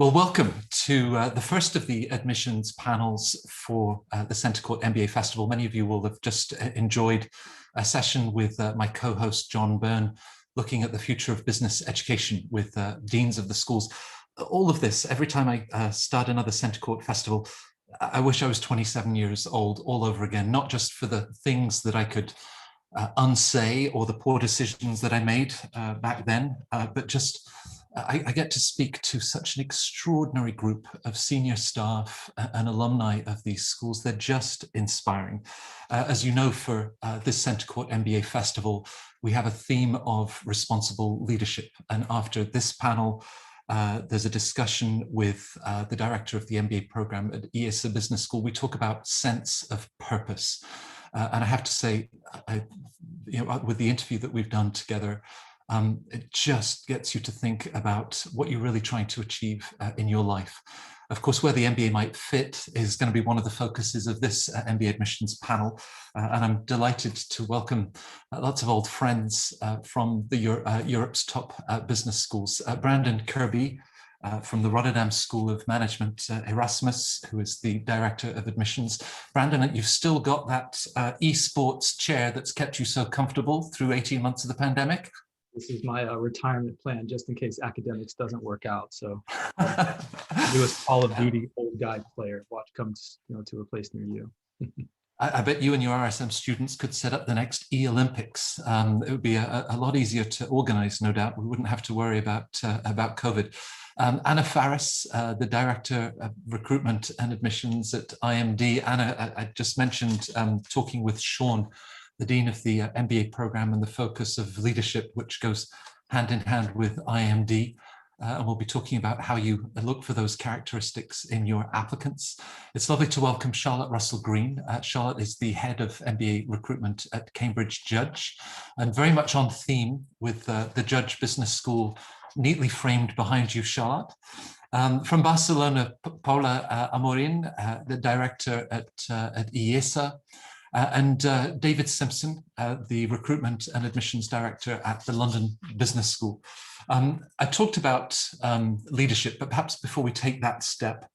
Well, welcome to the first of the admissions panels for the Centre Court MBA Festival. Many of you will have just enjoyed a session with my co-host John Byrne, looking at the future of business education with deans of the schools. All of this, every time I start another Centre Court Festival, I wish I was 27 years old all over again, not just for the things that I could unsay or the poor decisions that I made back then, but just I get to speak to such an extraordinary group of senior staff and alumni of these schools. They're just inspiring. As you know, for this Centre Court MBA Festival, we have a theme of responsible leadership. And after this panel, there's a discussion with the director of the MBA program at IESE Business School. We talk about sense of purpose. And I have to say, with the interview that we've done together, it just gets you to think about what you're really trying to achieve in your life. Of course, where the MBA might fit is going to be one of the focuses of this MBA admissions panel. And I'm delighted to welcome lots of old friends from Europe's top business schools. Brandon Kirby from the Rotterdam School of Management, Erasmus, who is the Director of Admissions. Brandon, you've still got that esports chair that's kept you so comfortable through 18 months of the pandemic. This is my retirement plan, just in case academics doesn't work out. So, newest Call of Duty old guy player. Watch comes, to a place near you. I bet you and your RSM students could set up the next E-Olympics. It would be a lot easier to organize, no doubt. We wouldn't have to worry about COVID. Anna Faris, the Director of Recruitment and Admissions at IMD. Anna, I just mentioned talking with Sean, the Dean of the MBA program, and the focus of leadership, which goes hand in hand with IMD. And we'll be talking about how you look for those characteristics in your applicants. It's lovely to welcome Charlotte Russell-Green. Charlotte is the head of MBA recruitment at Cambridge Judge, and very much on theme with the Judge Business School neatly framed behind you, Charlotte. From Barcelona, Paula Amorin, the director at IESE, and David Simpson, the recruitment and admissions director at the London Business School. I talked about leadership, but perhaps before we take that step,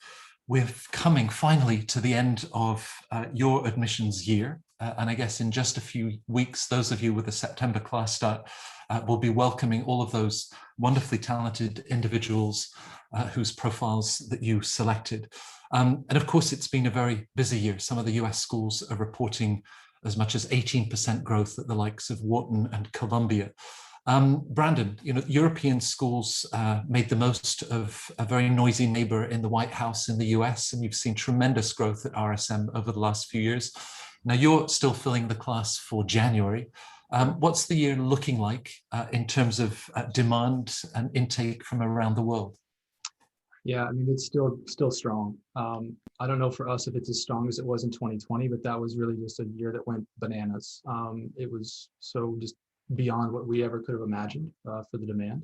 we're coming finally to the end of your admissions year. And I guess in just a few weeks, those of you with a September class start will be welcoming all of those wonderfully talented individuals whose profiles that you selected. And of course, it's been a very busy year. Some of the US schools are reporting as much as 18% growth at the likes of Wharton and Columbia. Brandon, European schools made the most of a very noisy neighbor in the White House in the US, and you've seen tremendous growth at RSM over the last few years. Now you're still filling the class for January. What's the year looking like in terms of demand and intake from around the world? Yeah, I mean, it's still strong. I don't know for us if it's as strong as it was in 2020, but that was really just a year that went bananas. It was so just beyond what we ever could have imagined for the demand.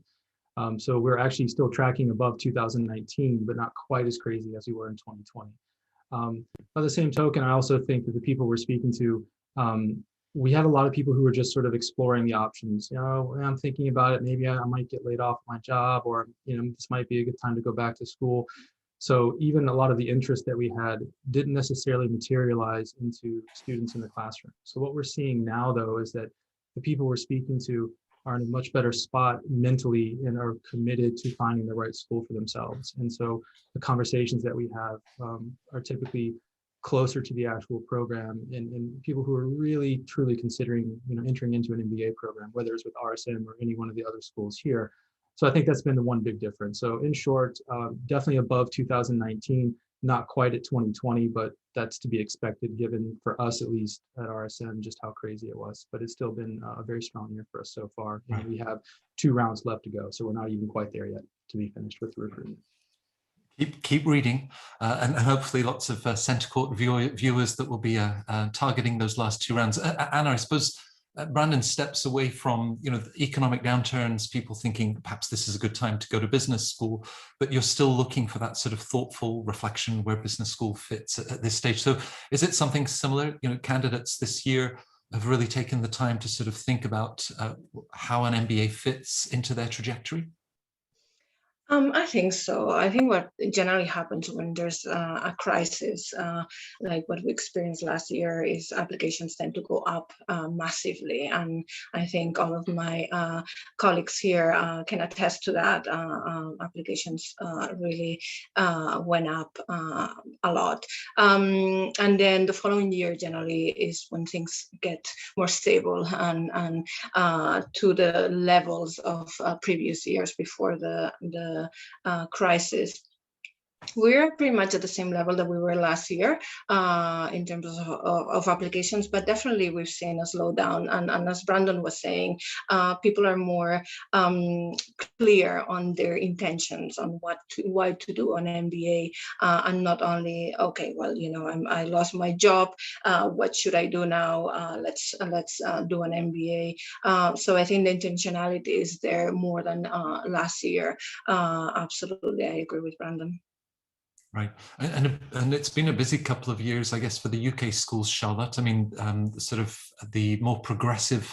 So we're actually still tracking above 2019, but not quite as crazy as we were in 2020. By the same token, I also think that the people we're speaking to, we had a lot of people who were just sort of exploring the options. I'm thinking about it. Maybe I might get laid off my job, or this might be a good time to go back to school. So even a lot of the interest that we had didn't necessarily materialize into students in the classroom. So what we're seeing now, though, is that the people we're speaking to are in a much better spot mentally and are committed to finding the right school for themselves. And so the conversations that we have are typically closer to the actual program, and people who are really truly considering entering into an MBA program, whether it's with RSM or any one of the other schools here. So I think that's been the one big difference. So in short, definitely above 2019, not quite at 2020, but that's to be expected given, for us at least at RSM, just how crazy it was. But it's still been a very strong year for us so far. And we have 2 rounds left to go, so we're not even quite there yet to be finished with the recruitment. Keep reading, and hopefully lots of Centre Court viewers that will be targeting those last 2 rounds. Anna, I suppose Brandon steps away from the economic downturns, people thinking perhaps this is a good time to go to business school, but you're still looking for that sort of thoughtful reflection where business school fits at this stage. So is it something similar? Candidates this year have really taken the time to sort of think about how an MBA fits into their trajectory? I think so. I think what generally happens when there's a crisis, like what we experienced last year, is applications tend to go up massively. And I think all of my colleagues here can attest to that. Applications really went up a lot. And then the following year generally is when things get more stable and to the levels of previous years before the crisis. We're pretty much at the same level that we were last year in terms of applications, but definitely we've seen a slowdown. And as Brandon was saying, people are more clear on their intentions on why to do an MBA, and not only, okay, well, I lost my job. What should I do now? Let's do an MBA. So I think the intentionality is there more than last year. Absolutely, I agree with Brandon. Right, and it's been a busy couple of years, I guess, for the UK schools, Charlotte. I mean, sort of the more progressive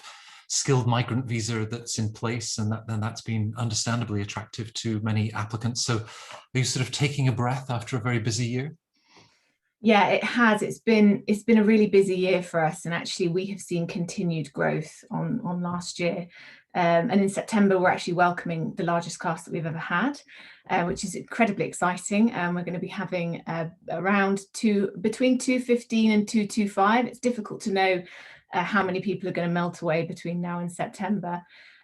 skilled migrant visa that's in place, and that's been understandably attractive to many applicants. So, are you sort of taking a breath after a very busy year? Yeah, it has. It's been a really busy year for us, and actually we have seen continued growth on last year. And in September, we're actually welcoming the largest class that we've ever had, which is incredibly exciting. We're going to be having around between 215 and 225. It's difficult to know how many people are going to melt away between now and September.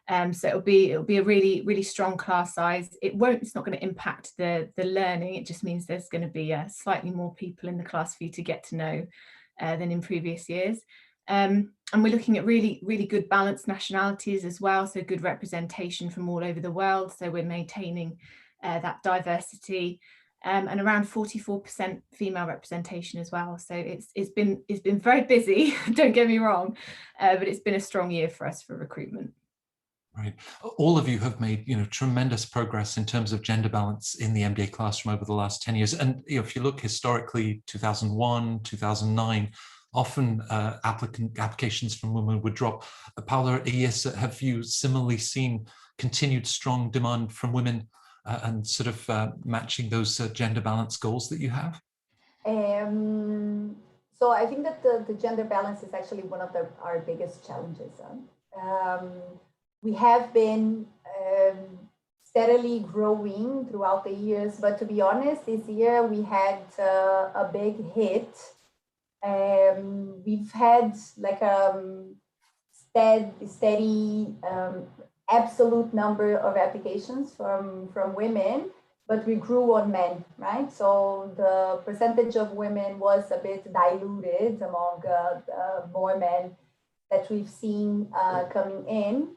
So it'll be a really, really strong class size. It's not going to impact the learning. It just means there's going to be slightly more people in the class for you to get to know than in previous years. And we're looking at really, really good balanced nationalities as well. So good representation from all over the world. So we're maintaining that diversity, and around 44% female representation as well. So it's been very busy. Don't get me wrong, but it's been a strong year for us for recruitment. Right. All of you have made, tremendous progress in terms of gender balance in the MBA classroom over the last 10 years. And if you look historically, 2001, 2009, often applications from women would drop. Paula, IESE, have you similarly seen continued strong demand from women and sort of matching those gender balance goals that you have? So I think that the gender balance is actually one of our biggest challenges. We have been steadily growing throughout the years, but to be honest, this year we had a big hit. We've had like a steady absolute number of applications from women, but we grew on men, right? So the percentage of women was a bit diluted among more men that we've seen coming in.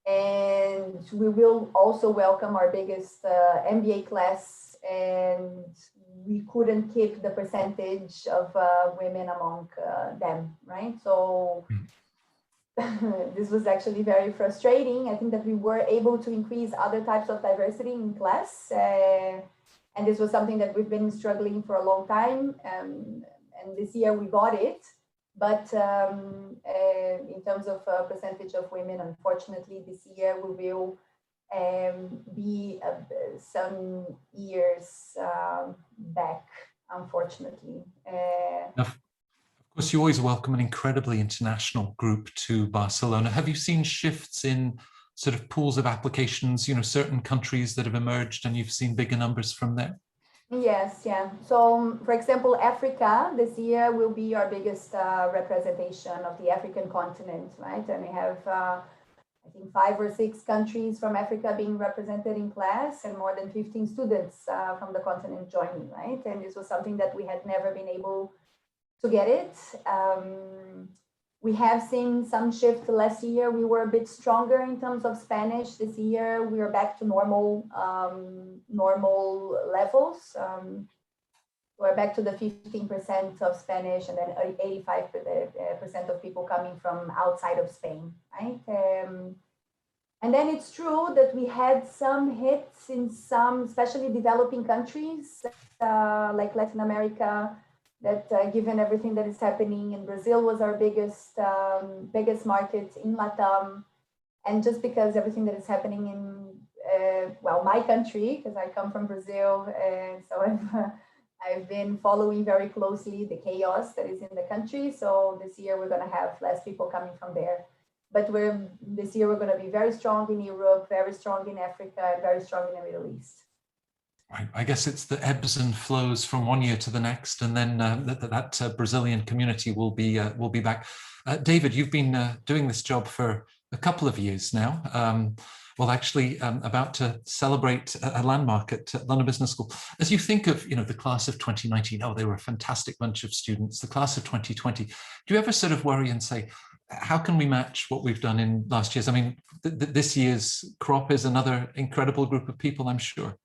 And we will also welcome our biggest MBA class, and we couldn't keep the percentage of women among them, right? So this was actually very frustrating. I think that we were able to increase other types of diversity in class, and this was something that we've been struggling for a long time, and this year we got it. But in terms of percentage of women, unfortunately, this year we will be some years back, unfortunately. Of course, you always welcome an incredibly international group to Barcelona. Have you seen shifts in sort of pools of applications, certain countries that have emerged and you've seen bigger numbers from there? Yes, yeah. So, for example, Africa this year will be our biggest representation of the African continent, right? And we have, I think, 5 or 6 countries from Africa being represented in class, and more than 15 students from the continent joining, right? And this was something that we had never been able to get it. We have seen some shift last year. We were a bit stronger in terms of Spanish. This year, we are back to normal levels. We're back to the 15% of Spanish, and then 85% of people coming from outside of Spain, right? And then it's true that we had some hits in some, especially developing countries like Latin America, that given everything that is happening in Brazil was our biggest market in LATAM. And just because everything that is happening in, my country, because I come from Brazil, and so I've been following very closely the chaos that is in the country. So this year we're going to have less people coming from there. But this year we're going to be very strong in Europe, very strong in Africa, and very strong in the Middle East. Right. I guess it's the ebbs and flows from one year to the next, and then that Brazilian community will be back. David, you've been doing this job for a couple of years now. Well, actually, about to celebrate a landmark at London Business School. As you think of, the class of 2019, oh, they were a fantastic bunch of students. The class of 2020, do you ever sort of worry and say, how can we match what we've done in last year's? I mean, this year's crop is another incredible group of people, I'm sure.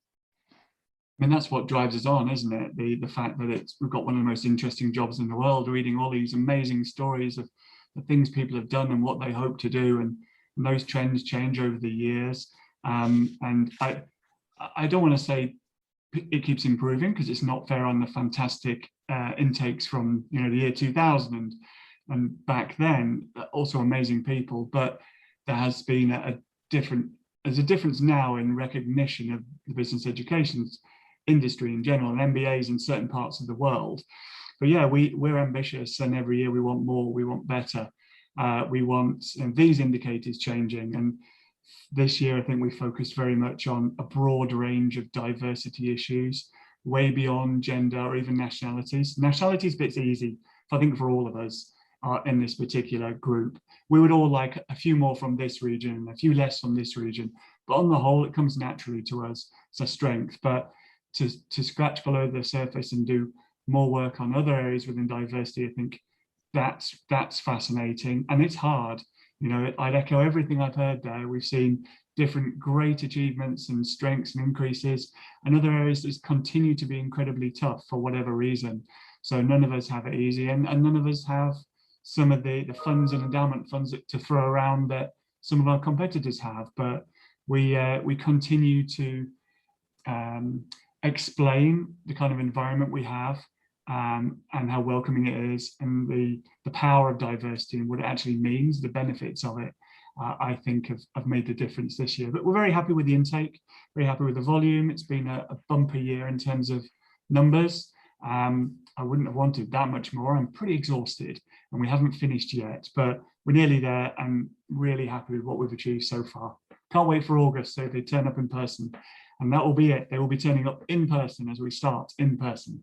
I mean, that's what drives us on, isn't it? The fact that we've got one of the most interesting jobs in the world, reading all these amazing stories of the things people have done and what they hope to do, and those trends change over the years. And I don't want to say it keeps improving, because it's not fair on the fantastic intakes from the year 2000 and back then, also amazing people. But there has been there's a difference now in recognition of the business education industry in general, and MBAs in certain parts of the world. But yeah, we're ambitious, and every year we want more, we want better. We want these indicators changing, and this year I think we focused very much on a broad range of diversity issues, way beyond gender or even nationalities. Nationalities bit's easy, I think, for all of us in this particular group. We would all like a few more from this region, a few less from this region, but on the whole it comes naturally to us. It's a strength. But to scratch below the surface and do more work on other areas within diversity, I think that's fascinating, and it's hard. I'd echo everything I've heard there. We've seen different great achievements and strengths and increases, and other areas that continue to be incredibly tough for whatever reason. So none of us have it easy, and none of us have some of the funds and endowment funds to throw around that some of our competitors have. But we continue to explain the kind of environment we have, and how welcoming it is, and the power of diversity and what it actually means, the benefits of it, I think have made the difference this year. But we're very happy with the intake, very happy with the volume. It's been a bumper year in terms of numbers. I wouldn't have wanted that much more. I'm pretty exhausted, and we haven't finished yet, but we're nearly there, and really happy with what we've achieved so far. Can't wait for August, so they turn up in person, and that will be it. They will be turning up in person as we start in person.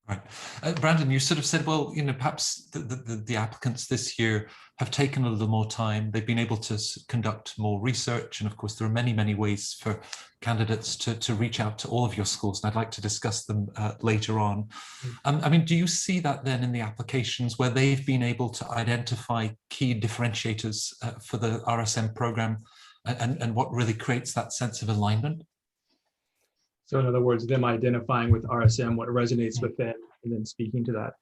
Right. Brandon, you sort of said, well, perhaps the applicants this year have taken a little more time. They've been able to conduct more research. And of course, there are many, many ways for candidates to reach out to all of your schools. And I'd like to discuss them later on. I mean, do you see that then in the applications where they've been able to identify key differentiators for the RSM program, and what really creates that sense of alignment? So in other words, them identifying with RSM, what resonates with them, and then speaking to that.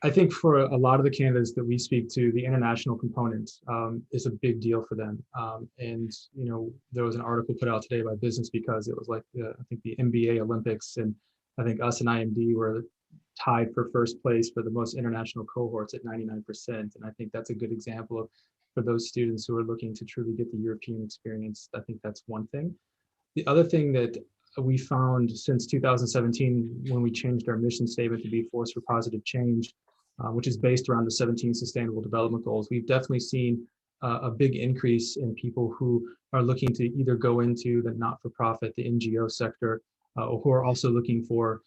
I think for a lot of the candidates that we speak to, the international component is a big deal for them. And there was an article put out today by Business Because. It was like, I think the MBA Olympics, and I think us and IMD were tied for first place for the most international cohorts at 99%. And I think that's a good example of, for those students who are looking to truly get the European experience, I think that's one thing. The other thing that we found since 2017, when we changed our mission statement to be Force for Positive Change, which is based around the 17 Sustainable Development Goals, we've definitely seen a big increase in people who are looking to either go into the not-for-profit, the NGO sector, or who are also looking for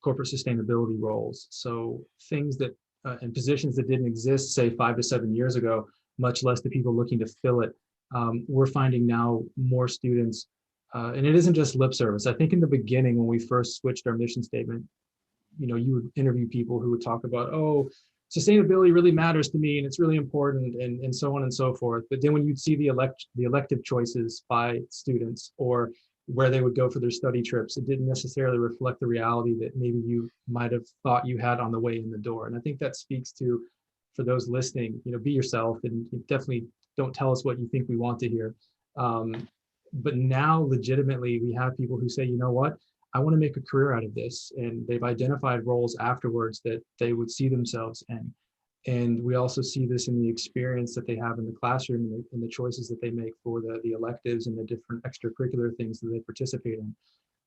corporate sustainability roles. So things that, and positions that didn't exist, say 5 to 7 years ago, much less the people looking to fill it. We're finding now more students. And it isn't just lip service. I think in the beginning, when we first switched our mission statement, you would interview people who would talk about, oh, sustainability really matters to me, and it's really important, and so on and so forth. But then when you'd see the elective choices by students, or where they would go for their study trips, it didn't necessarily reflect the reality that maybe you might have thought you had on the way in the door. And I think that speaks to, for those listening, be yourself, and definitely don't tell us what you think we want to hear. But now, legitimately, we have people who say, you know what, I want to make a career out of this. And they've identified roles afterwards that they would see themselves in. And we also see this in the experience that they have in the classroom and the choices that they make for the electives and the different extracurricular things that they participate in.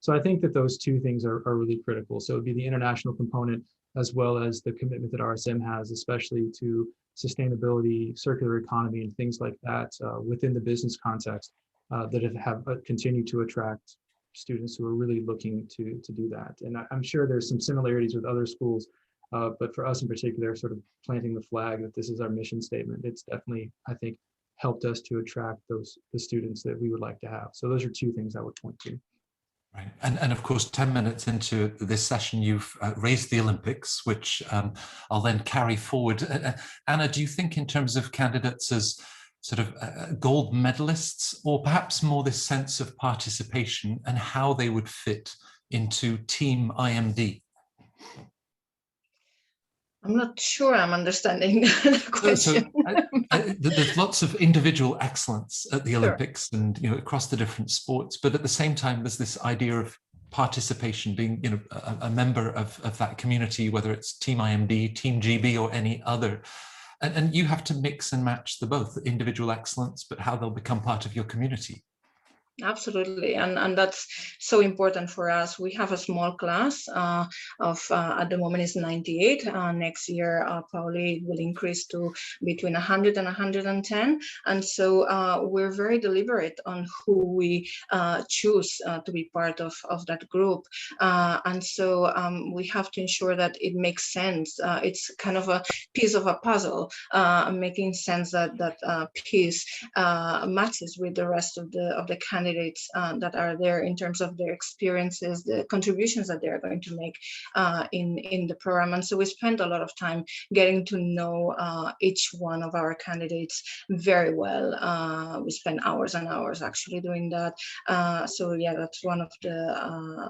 So I think that those two things are really critical. So it'd be the international component as well as the commitment that RSM has, especially to sustainability, circular economy, and things like that within the business context that have continued to attract students who are really looking to do that. And I'm sure there's some similarities with other schools, but for us in particular, sort of planting the flag that this is our mission statement, it's definitely, I think, helped us to attract the students that we would like to have. So those are two things I would point to. Right. And of course, 10 minutes into this session, you've raised the Olympics, which I'll then carry forward. Anna, do you think in terms of candidates as sort of gold medalists, or perhaps more this sense of participation and how they would fit into Team IMD? I'm not sure I'm understanding the question. There's lots of individual excellence at the Olympics, Sure. and across the different sports, but at the same time there's this idea of participation, being a member of that community, whether it's Team IMD, Team GB, or any other, and you have to mix and match the both, individual excellence, but how they'll become part of your community. Absolutely, and that's so important for us. We have a small class of at the moment is 98. Next year probably it will increase to between 100 and 110. And so we're very deliberate on who we choose to be part of that group. And so we have to ensure that it makes sense. It's kind of a piece of a puzzle, making sense that that piece matches with the rest of the candidates that are there in terms of their experiences, the contributions that they're going to make in the program. And so we spent a lot of time getting to know each one of our candidates very well. We spent hours and hours actually doing that. So yeah, that's one of the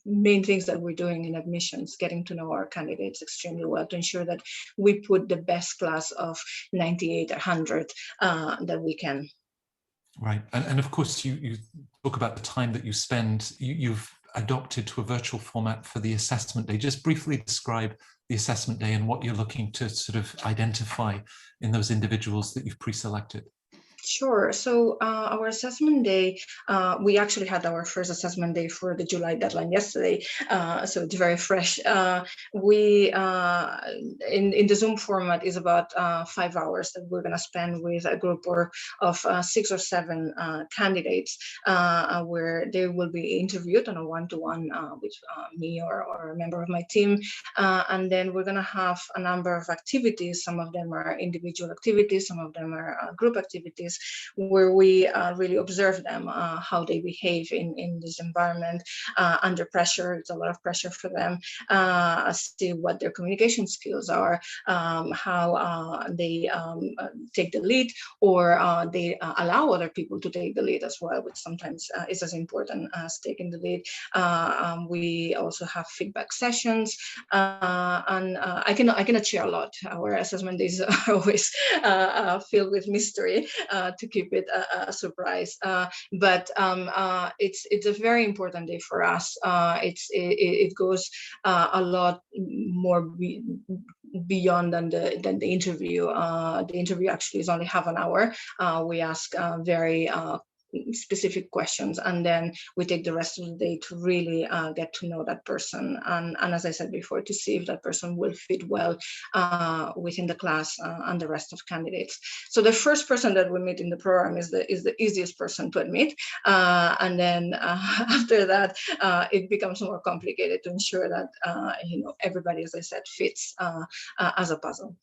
main things that we're doing in admissions, getting to know our candidates extremely well to ensure that we put the best class of 98 or 100 that we can. Right, and of course you talk about the time that you spend. You've adopted to a virtual format for the assessment day. Just briefly describe the assessment day and what you're looking to sort of identify in those individuals that you've pre-selected. Sure. So our assessment day, we actually had our first assessment day for the July deadline yesterday. So it's very fresh. We, in the Zoom format, is about 5 hours that we're going to spend with a group of 6 or 7 candidates, where they will be interviewed on a one-to-one with me or a member of my team. And then we're going to have a number of activities. Some of them are individual activities, some of them are group activities, where we really observe them, how they behave in this environment under pressure. It's a lot of pressure for them. See what their communication skills are, how they take the lead, or they allow other people to take the lead as well, which sometimes is as important as taking the lead. We also have feedback sessions, and I cannot share a lot. Our assessment days are always filled with mystery, to keep it a surprise, but it's a very important day for us. It goes a lot more beyond than the interview. The interview actually is only half an hour. We ask very specific questions, and then we take the rest of the day to really get to know that person, and as I said before, to see if that person will fit well within the class and the rest of candidates. So the first person that we meet in the program is the easiest person to admit, and then after that it becomes more complicated to ensure that everybody, as I said, fits as a puzzle.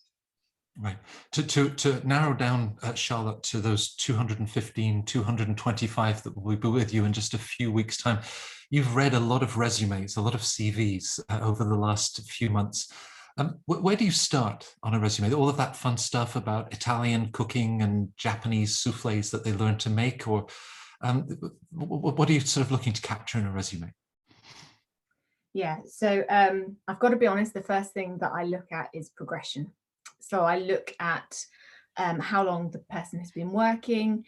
Right. To narrow down, Charlotte, to those 215, 225 that will be with you in just a few weeks' time, you've read a lot of resumes, a lot of CVs over the last few months. Where do you start on a resume? All of that fun stuff about Italian cooking and Japanese souffles that they learn to make, or what are you sort of looking to capture in a resume? Yeah, so I've got to be honest, the first thing that I look at is progression. So I look at how long the person has been working,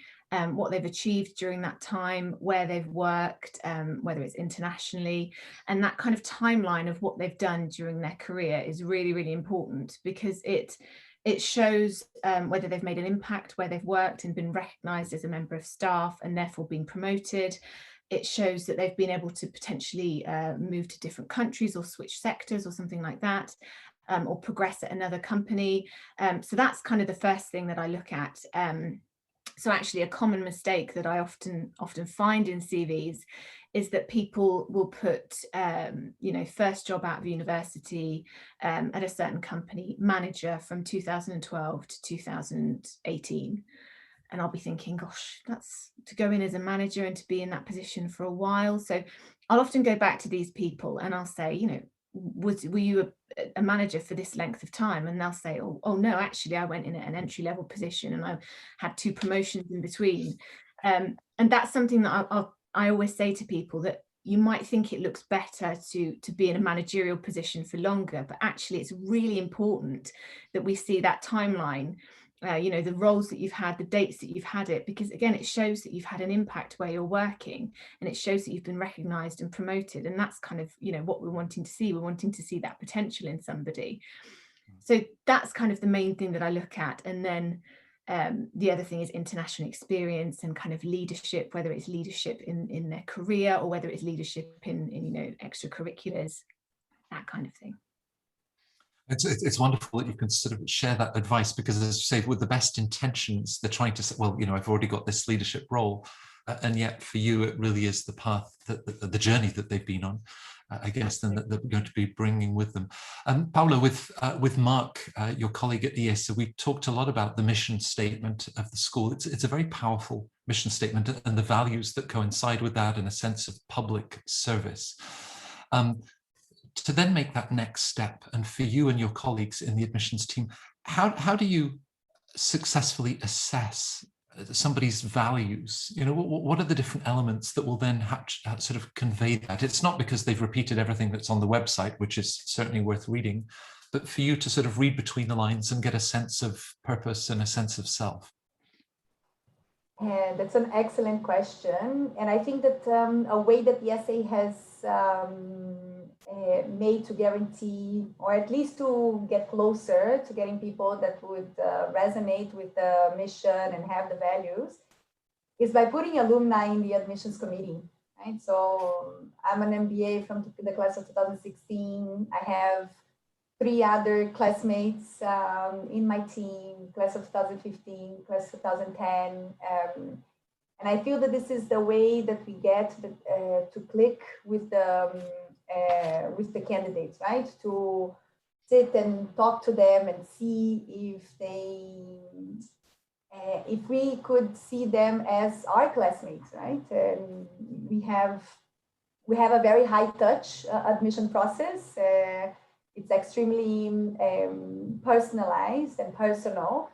what they've achieved during that time, where they've worked, whether it's internationally, and that kind of timeline of what they've done during their career is really, really important, because it shows whether they've made an impact where they've worked and been recognised as a member of staff and therefore been promoted. It shows that they've been able to potentially move to different countries or switch sectors or something like that, or progress at another company. So that's kind of the first thing that I look at. So actually a common mistake that I often find in CVs is that people will put, first job out of university at a certain company, manager from 2012 to 2018. And I'll be thinking, gosh, that's to go in as a manager and to be in that position for a while. So I'll often go back to these people and I'll say, were you a manager for this length of time? And they'll say, oh no, actually I went in at an entry-level position and I had 2 promotions in between. And that's something that I always say to people, that you might think it looks better to be in a managerial position for longer, but actually it's really important that we see that timeline, the roles that you've had, the dates that you've had it, because again, it shows that you've had an impact where you're working, and it shows that you've been recognized and promoted. And that's kind of, what we're wanting to see. We're wanting to see that potential in somebody. So that's kind of the main thing that I look at. And then the other thing is international experience and kind of leadership, whether it's leadership in their career or whether it's leadership in extracurriculars, that kind of thing. It's wonderful that you can sort of share that advice, because as you say, with the best intentions, they're trying to say, well, I've already got this leadership role, and yet for you, it really is the path, the journey that they've been on, I guess, then that they're going to be bringing with them. Paula, with Mark, your colleague at IESE, we talked a lot about the mission statement of the school. It's a very powerful mission statement, and the values that coincide with that, and a sense of public service. To then make that next step, and for you and your colleagues in the admissions team, how do you successfully assess somebody's values? What are the different elements that will then sort of convey that? It's not because they've repeated everything that's on the website, which is certainly worth reading, but for you to sort of read between the lines and get a sense of purpose and a sense of self. And that's an excellent question. And I think that a way that the IESE has made to guarantee, or at least to get closer to getting people that would resonate with the mission and have the values, is by putting alumni in the admissions committee, right? So I'm an MBA from the class of 2016. I have 3 other classmates in my team, class of 2015, class of 2010. And I feel that this is the way that we get to click with the candidates, right? To sit and talk to them and see if we could see them as our classmates, right? And we have a very high touch admission process. It's extremely personalized and personal.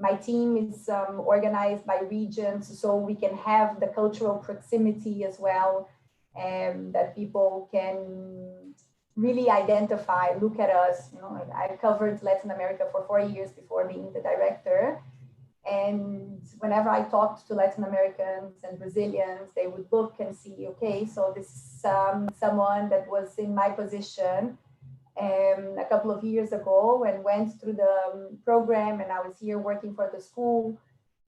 My team is organized by regions, so we can have the cultural proximity as well, that people can really identify, look at us. I covered Latin America for 4 years before being the director. And whenever I talked to Latin Americans and Brazilians, they would look and see, okay, so this is someone that was in my position a couple of years ago and went through the program, and I was here working for the school,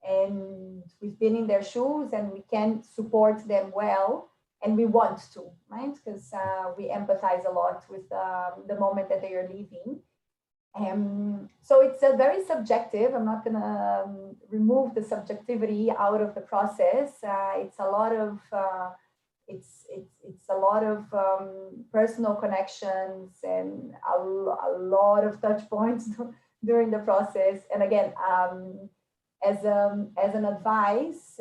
and we've been in their shoes and we can support them well, and we want to, right? Because we empathize a lot with the moment that they are leaving. So it's a very subjective. I'm not going to remove the subjectivity out of the process. It's a lot of it's a lot of personal connections and a lot of touch points during the process. And again, as an advice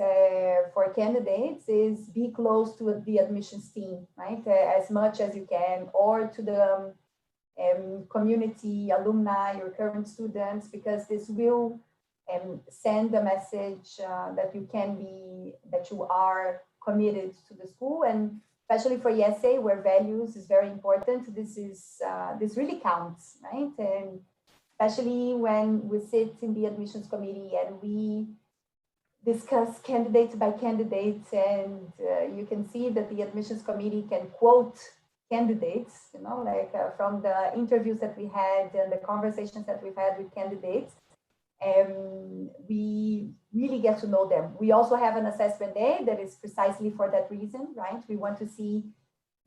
for candidates is be close to the admissions team, right? As much as you can, or to the community, alumni, or current students, because this will send a message that you are committed to the school. And especially for IESE, where values is very important, this really counts, right? And especially when we sit in the admissions committee and discuss candidate by candidate, and you can see that the admissions committee can quote candidates, you know, like from the interviews that we had and the conversations that we've had with candidates. We really get to know them. We also have an assessment day that is precisely for that reason, right? We want to see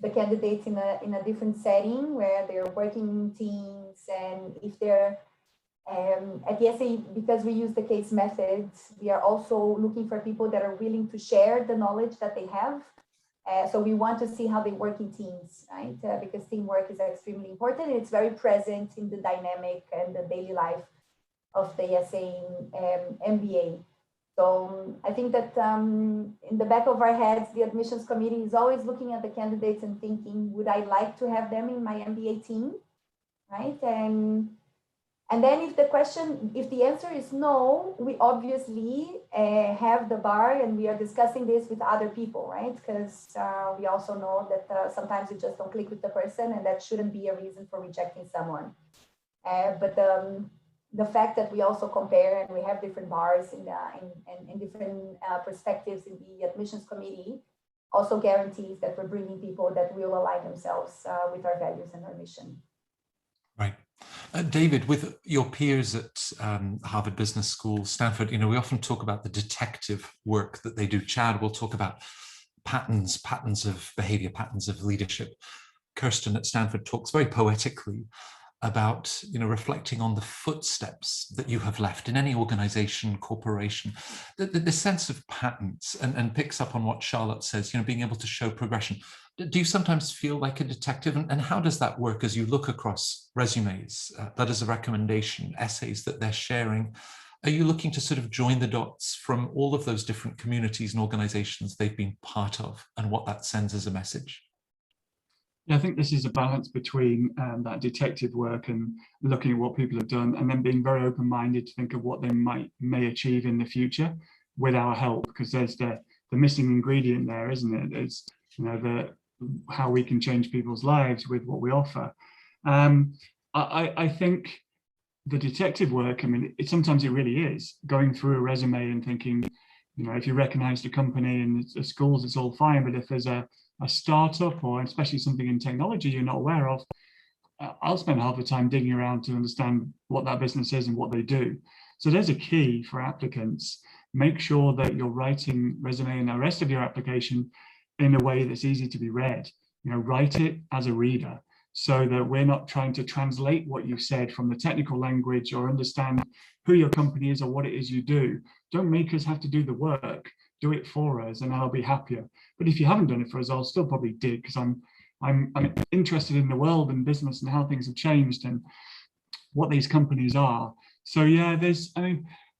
the candidates in a different setting where they're working in teams, and if they're at the IESE, because we use the case methods, we are also looking for people that are willing to share the knowledge that they have. So we want to see how they work in teams, right? Because teamwork is extremely important, and it's very present in the dynamic and the daily life of the IESE MBA. So I think that in the back of our heads, the admissions committee is always looking at the candidates and thinking, would I like to have them in my MBA team, right? And then if the answer is no, we obviously have the bar, and we are discussing this with other people, right? Because we also know that sometimes you just don't click with the person, and that shouldn't be a reason for rejecting someone. But the fact that we also compare and we have different bars in different perspectives in the admissions committee also guarantees that we're bringing people that will align themselves with our values and our mission. Right. David, with your peers at Harvard Business School, Stanford, we often talk about the detective work that they do. Chad will talk about patterns of behavior, patterns of leadership. Kirsten at Stanford talks very poetically about reflecting on the footsteps that you have left in any organization, corporation, the sense of patterns, and picks up on what Charlotte says, being able to show progression. Do you sometimes feel like a detective, and how does that work as you look across resumes, letters of recommendation, essays that they're sharing? Are you looking to sort of join the dots from all of those different communities and organizations they've been part of, and what that sends as a message? Yeah, I think this is a balance between that detective work and looking at what people have done, and then being very open-minded to think of what they may achieve in the future with our help, because there's the missing ingredient there, isn't it? It's how we can change people's lives with what we offer. I think the detective work, sometimes it really is going through a resume and thinking, if you recognize the company and the schools, it's all fine, but if there's a startup, or especially something in technology you're not aware of, I'll spend half the time digging around to understand what that business is and what they do. So there's a key for applicants. Make sure that you're writing resume and the rest of your application in a way that's easy to be read. Write it as a reader, so that we're not trying to translate what you said from the technical language or understand who your company is or what it is you do. Don't make us have to do the work. Do it for us, and I'll be happier. But if you haven't done it for us, I'll still probably dig, because I'm interested in the world and business and how things have changed and what these companies are. So yeah,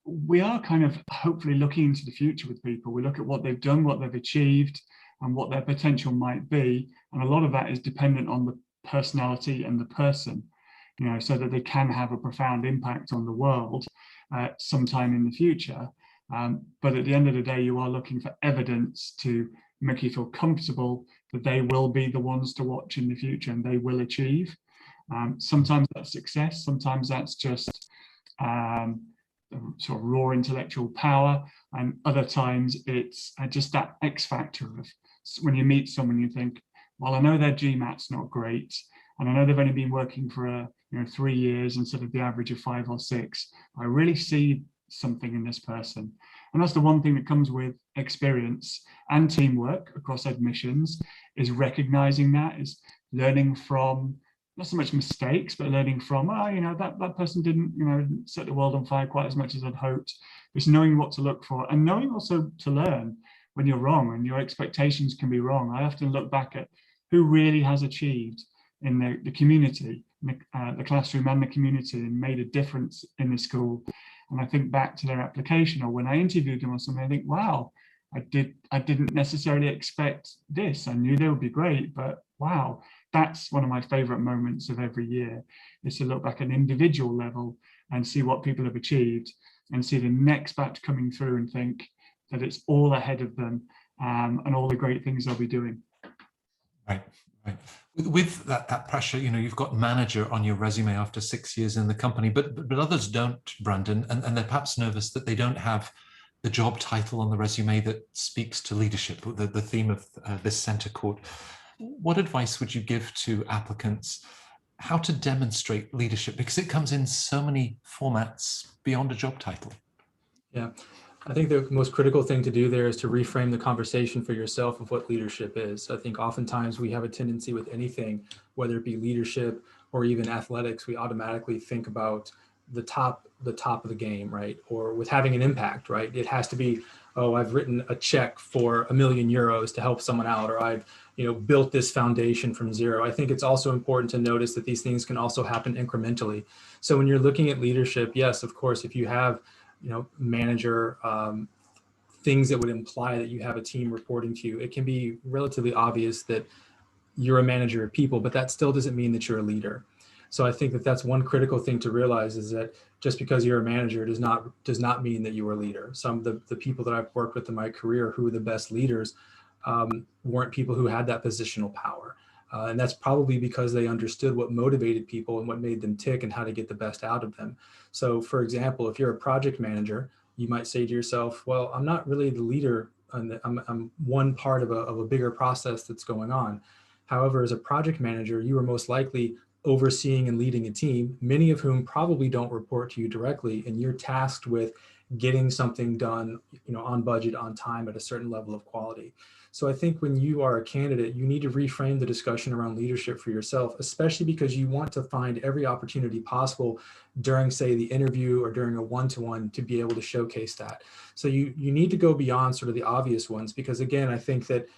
we are kind of hopefully looking into the future with people. We look at what they've done, what they've achieved, and what their potential might be. And a lot of that is dependent on the personality and the person, so that they can have a profound impact on the world sometime in the future. But at the end of the day, you are looking for evidence to make you feel comfortable that they will be the ones to watch in the future and they will achieve. Sometimes that's success, sometimes that's just sort of raw intellectual power, and other times it's just that X factor of when you meet someone, you think, well, I know their GMAT's not great, and I know they've only been working for 3 years instead of the average of 5 or 6. I really see something in this person. And that's the one thing that comes with experience and teamwork across admissions, is recognizing that, is learning from not so much mistakes, but learning from, that person didn't set the world on fire quite as much as I'd hoped. Just knowing what to look for, and knowing also to learn when you're wrong and your expectations can be wrong. I often look back at who really has achieved in the community, the classroom and the community, and made a difference in the school. And I think back to their application, or when I interviewed them or something, I think, wow, I didn't necessarily expect this. I knew they would be great, but wow, that's one of my favorite moments of every year, is to look back at an individual level and see what people have achieved, and see the next batch coming through and think that it's all ahead of them, and all the great things they'll be doing. Right. With that pressure, you've got manager on your resume after 6 years in the company, but others don't, Brandon, and they're perhaps nervous that they don't have the job title on the resume that speaks to leadership, the theme of this center court. What advice would you give to applicants how to demonstrate leadership? Because it comes in so many formats beyond a job title. Yeah, I think the most critical thing to do there is to reframe the conversation for yourself of what leadership is. I think oftentimes we have a tendency with anything, whether it be leadership or even athletics, we automatically think about the top of the game, right? Or with having an impact, right? It has to be, oh, I've written a check for €1 million to help someone out, or I've built this foundation from zero. I think it's also important to notice that these things can also happen incrementally. So when you're looking at leadership, yes, of course, if you have manager, things that would imply that you have a team reporting to you, it can be relatively obvious that you're a manager of people, but that still doesn't mean that you're a leader. So I think that that's one critical thing to realize, is that just because you're a manager does not mean that you are a leader. Some of the people that I've worked with in my career who were the best leaders weren't people who had that positional power. And that's probably because they understood what motivated people and what made them tick and how to get the best out of them. So for example, if you're a project manager, you might say to yourself, well, I'm not really the leader, and I'm one part of a bigger process that's going on. However, as a project manager, you are most likely overseeing and leading a team, many of whom probably don't report to you directly, and you're tasked with getting something done, on budget, on time, at a certain level of quality. So I think when you are a candidate, you need to reframe the discussion around leadership for yourself, especially because you want to find every opportunity possible during, say, the interview or during a one-to-one to be able to showcase that. So you need to go beyond sort of the obvious ones, because again, I think that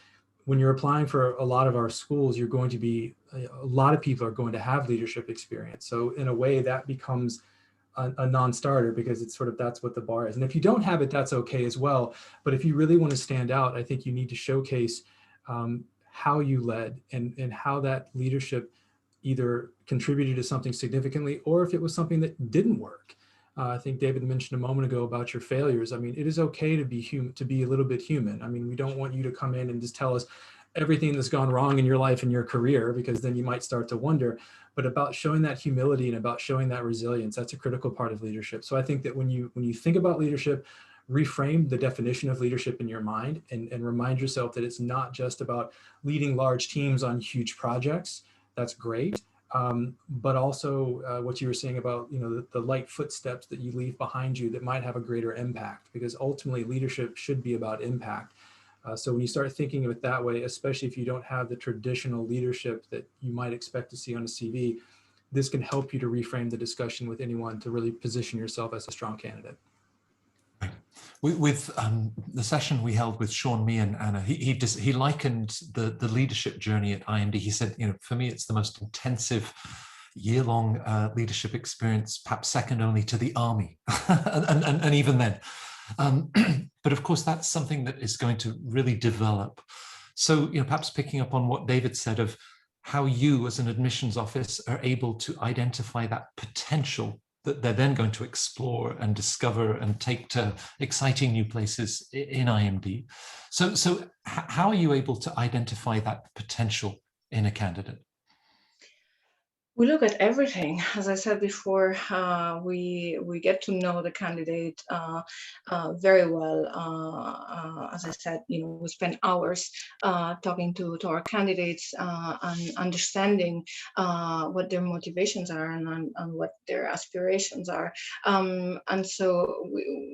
when you're applying for a lot of our schools, a lot of people are going to have leadership experience. So in a way that becomes a non-starter, because it's sort of, that's what the bar is. And if you don't have it, that's okay as well. But if you really want to stand out, I think you need to showcase how you led and how that leadership either contributed to something significantly, or if it was something that didn't work. I think David mentioned a moment ago about your failures. I mean, it is okay to be human, to be a little bit human. I mean, we don't want you to come in and just tell us everything that's gone wrong in your life and your career, because then you might start to wonder. But about showing that humility and about showing that resilience, that's a critical part of leadership. So I think that when you think about leadership, reframe the definition of leadership in your mind, and remind yourself that it's not just about leading large teams on huge projects. That's great. But also what you were saying about the light footsteps that you leave behind you that might have a greater impact, because ultimately leadership should be about impact. So when you start thinking of it that way, especially if you don't have the traditional leadership that you might expect to see on a CV, this can help you to reframe the discussion with anyone to really position yourself as a strong candidate. Right. With the session we held with Sean, me and Anna, he likened the leadership journey at IMD. He said, for me, it's the most intensive year-long leadership experience, perhaps second only to the army, and even then. But of course, that's something that is going to really develop. So, perhaps picking up on what David said of how you as an admissions office are able to identify that potential that they're then going to explore and discover and take to exciting new places in IMD. So how are you able to identify that potential in a candidate? We look at everything. As I said before, we get to know the candidate very well. As I said, we spend hours talking to our candidates and understanding what their motivations are and what their aspirations are. And so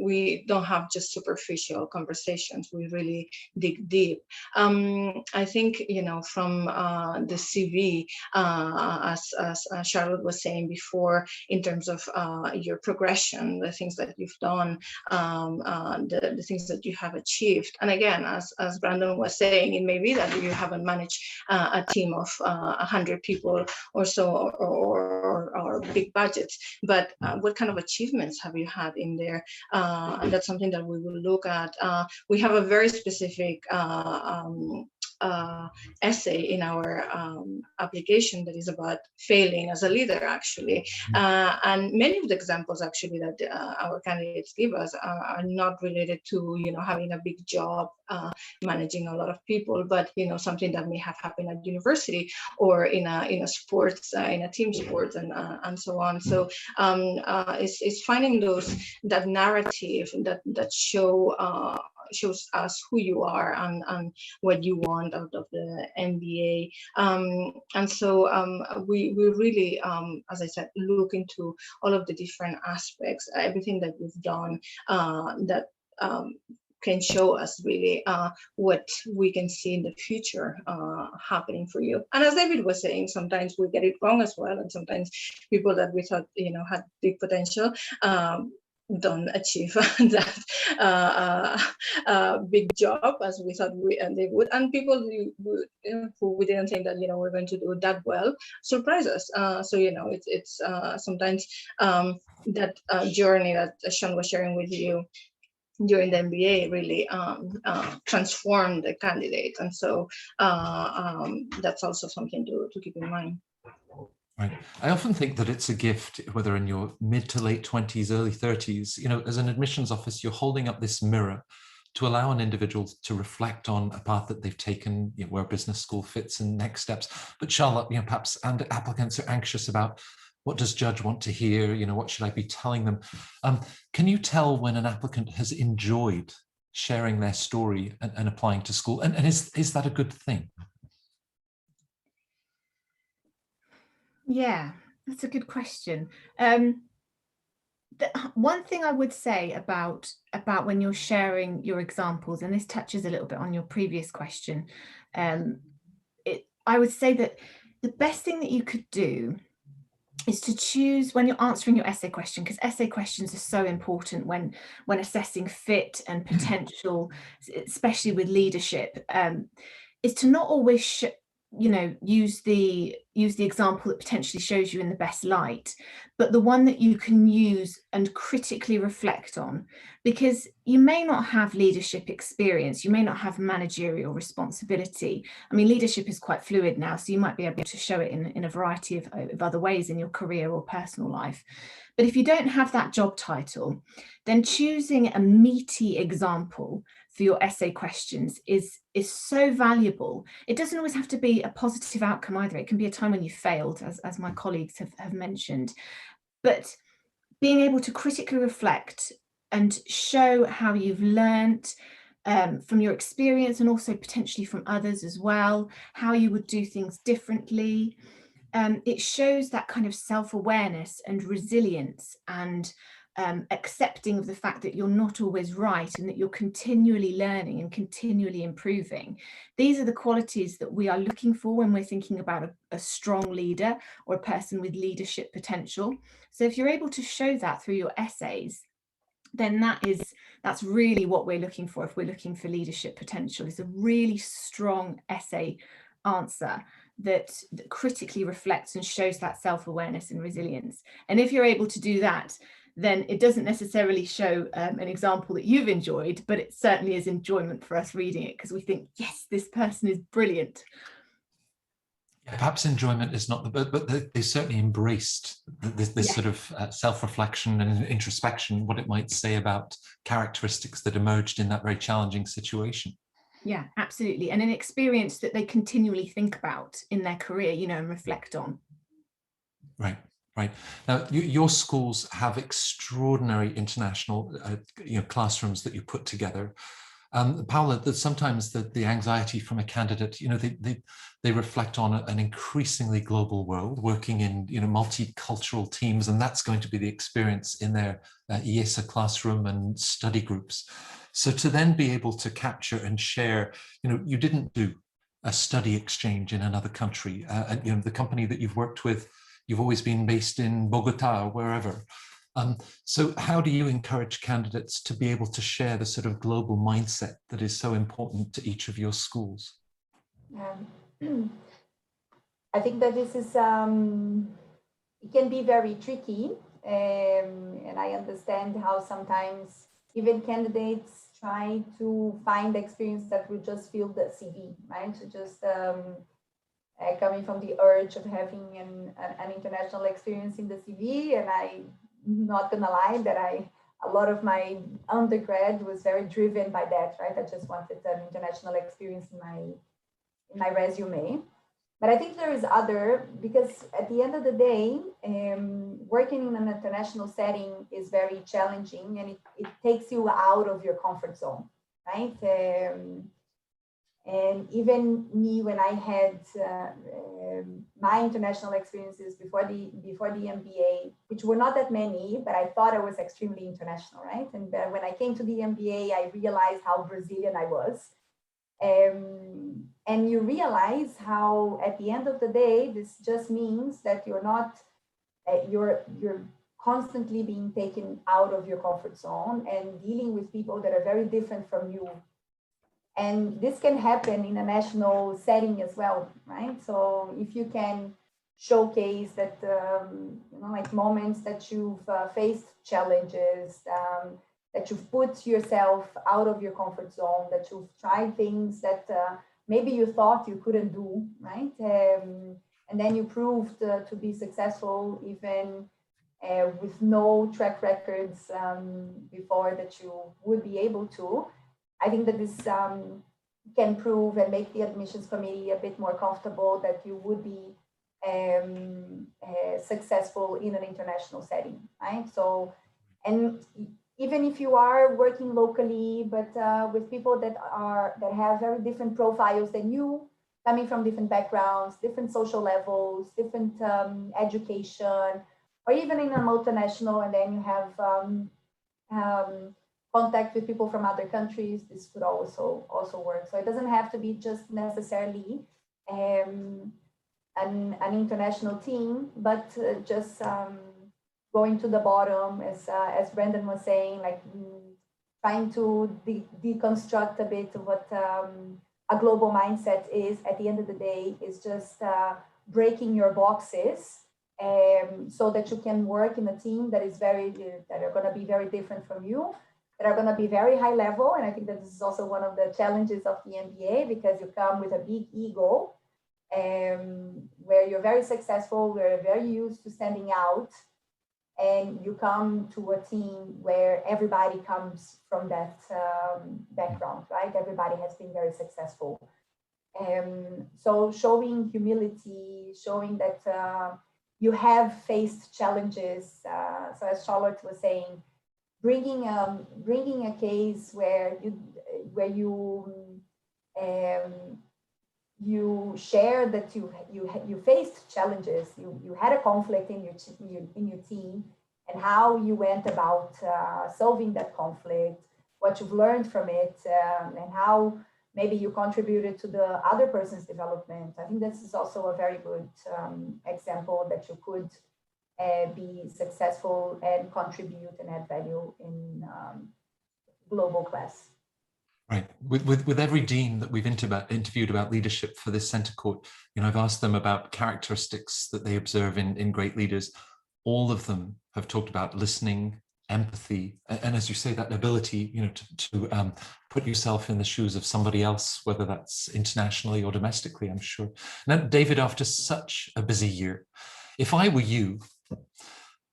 we don't have just superficial conversations. We really dig deep. I think, from the CV, as Charlotte was saying before, in terms of your progression, the things that you've done, the things that you have achieved. And again, as Brandon was saying, it may be that you haven't managed a team of 100 people or so, or big budgets, but what kind of achievements have you had in there? And that's something that we will look at. We have a very specific essay in our application that is about failing as a leader, actually. And many of the examples actually that our candidates give us are not related to, having a big job, managing a lot of people, but, something that may have happened at university or in a sports, in a team sports and so on. So it's finding that narrative that shows us who you are and what you want out of the MBA. And so we really, as I said, look into all of the different aspects, everything that you've done that can show us really what we can see in the future happening for you. And as David was saying, sometimes we get it wrong as well, and sometimes people that we thought had big potential don't achieve that big job as we thought they would, and people who we didn't think that we're going to do that well surprise us. So it's sometimes that journey that Sean was sharing with you during the MBA really transformed the candidate, and so that's also something to keep in mind. Right. I often think that it's a gift, whether in your mid to late 20s, early 30s, as an admissions office, you're holding up this mirror to allow an individual to reflect on a path that they've taken, where business school fits and next steps. But Charlotte, perhaps and applicants are anxious about, what does Judge want to hear? What should I be telling them? Can you tell when an applicant has enjoyed sharing their story and applying to school? And is that a good thing? Yeah, that's a good question. One thing I would say about when you're sharing your examples, and this touches a little bit on your previous question, I would say that the best thing that you could do is to choose, when you're answering your essay question, because essay questions are so important when assessing fit and potential, especially with leadership, is to not always use the example that potentially shows you in the best light, but the one that you can use and critically reflect on, because you may not have leadership experience, you may not have managerial responsibility. I mean, leadership is quite fluid now, so you might be able to show it in a variety of other ways in your career or personal life. But if you don't have that job title, then choosing a meaty example for your essay questions is so valuable. It doesn't always have to be a positive outcome either. It can be a time when you failed, as my colleagues have mentioned. But being able to critically reflect and show how you've learned from your experience, and also potentially from others as well, how you would do things differently. It shows that kind of self-awareness and resilience, and accepting of the fact that you're not always right, and that you're continually learning and continually improving. These are the qualities that we are looking for when we're thinking about a strong leader or a person with leadership potential. So if you're able to show that through your essays, then that's really what we're looking for. If we're looking for leadership potential, is a really strong essay answer that critically reflects and shows that self-awareness and resilience. And if you're able to do that, then it doesn't necessarily show an example that you've enjoyed, but it certainly is enjoyment for us reading it, because we think, yes, this person is brilliant. Perhaps enjoyment is not but they certainly embraced this sort of self-reflection and introspection, what it might say about characteristics that emerged in that very challenging situation. Yeah, absolutely. And an experience that they continually think about in their career, and reflect on. Right. Right. Now, your schools have extraordinary international classrooms that you put together. Paula, that sometimes the anxiety from a candidate, they reflect on an increasingly global world, working in multicultural teams, and that's going to be the experience in their IESE classroom and study groups. So to then be able to capture and share, you didn't do a study exchange in another country. The company that you've worked with, you've always been based in Bogota or wherever. So how do you encourage candidates to be able to share the sort of global mindset that is so important to each of your schools? I think that this is, it can be very tricky. And I understand how sometimes even candidates try to find experience that would just fill the CV, right? So just coming from the urge of having an international experience in the CV, and I'm not gonna lie that a lot of my undergrad was very driven by that, right? I just wanted an international experience in my resume. But I think there is other, because at the end of the day, working in an international setting is very challenging, and it takes you out of your comfort zone, right? And even me, when I had my international experiences before the MBA, which were not that many, but I thought I was extremely international, right? And when I came to the MBA, I realized how Brazilian I was. And you realize how, at the end of the day, this just means that you're not, you're constantly being taken out of your comfort zone and dealing with people that are very different from you. And this can happen in a national setting as well, right? So if you can showcase that, you know, like moments that you've faced challenges, that you've put yourself out of your comfort zone, that you've tried things that maybe you thought you couldn't do, right? And then you proved to be successful even with no track records before that you would be able to. I think that this can prove and make the admissions committee a bit more comfortable that you would be successful in an international setting, right? So, and even if you are working locally, but with people that have very different profiles than you, coming from different backgrounds, different social levels, different education, or even in a multinational, and then you have contact with people from other countries, this could also work. So it doesn't have to be just necessarily an international team, but just going to the bottom, as Brendan was saying, like trying to deconstruct a bit of what a global mindset is. At the end of the day, is just breaking your boxes, so that you can work in a team that is that are going to be very different from you, that are going to be very high level. And I think that this is also one of the challenges of the MBA, because you come with a big ego, where you're very successful, we're very used to standing out, and you come to a team where everybody comes from that background, right? Everybody has been very successful. So showing humility, showing that you have faced challenges. So as Charlotte was saying, bringing a case where you share that you faced challenges, you had a conflict in your team, and how you went about solving that conflict, what you've learned from it, and how maybe you contributed to the other person's development. I think this is also a very good example that you could be successful and contribute and add value in global class. Right. With every dean that we've interviewed about leadership for this Centre Court, you know, I've asked them about characteristics that they observe in great leaders. All of them have talked about listening, empathy, and as you say, that ability, you know, to put yourself in the shoes of somebody else, whether that's internationally or domestically, I'm sure. Now, David, after such a busy year, if I were you,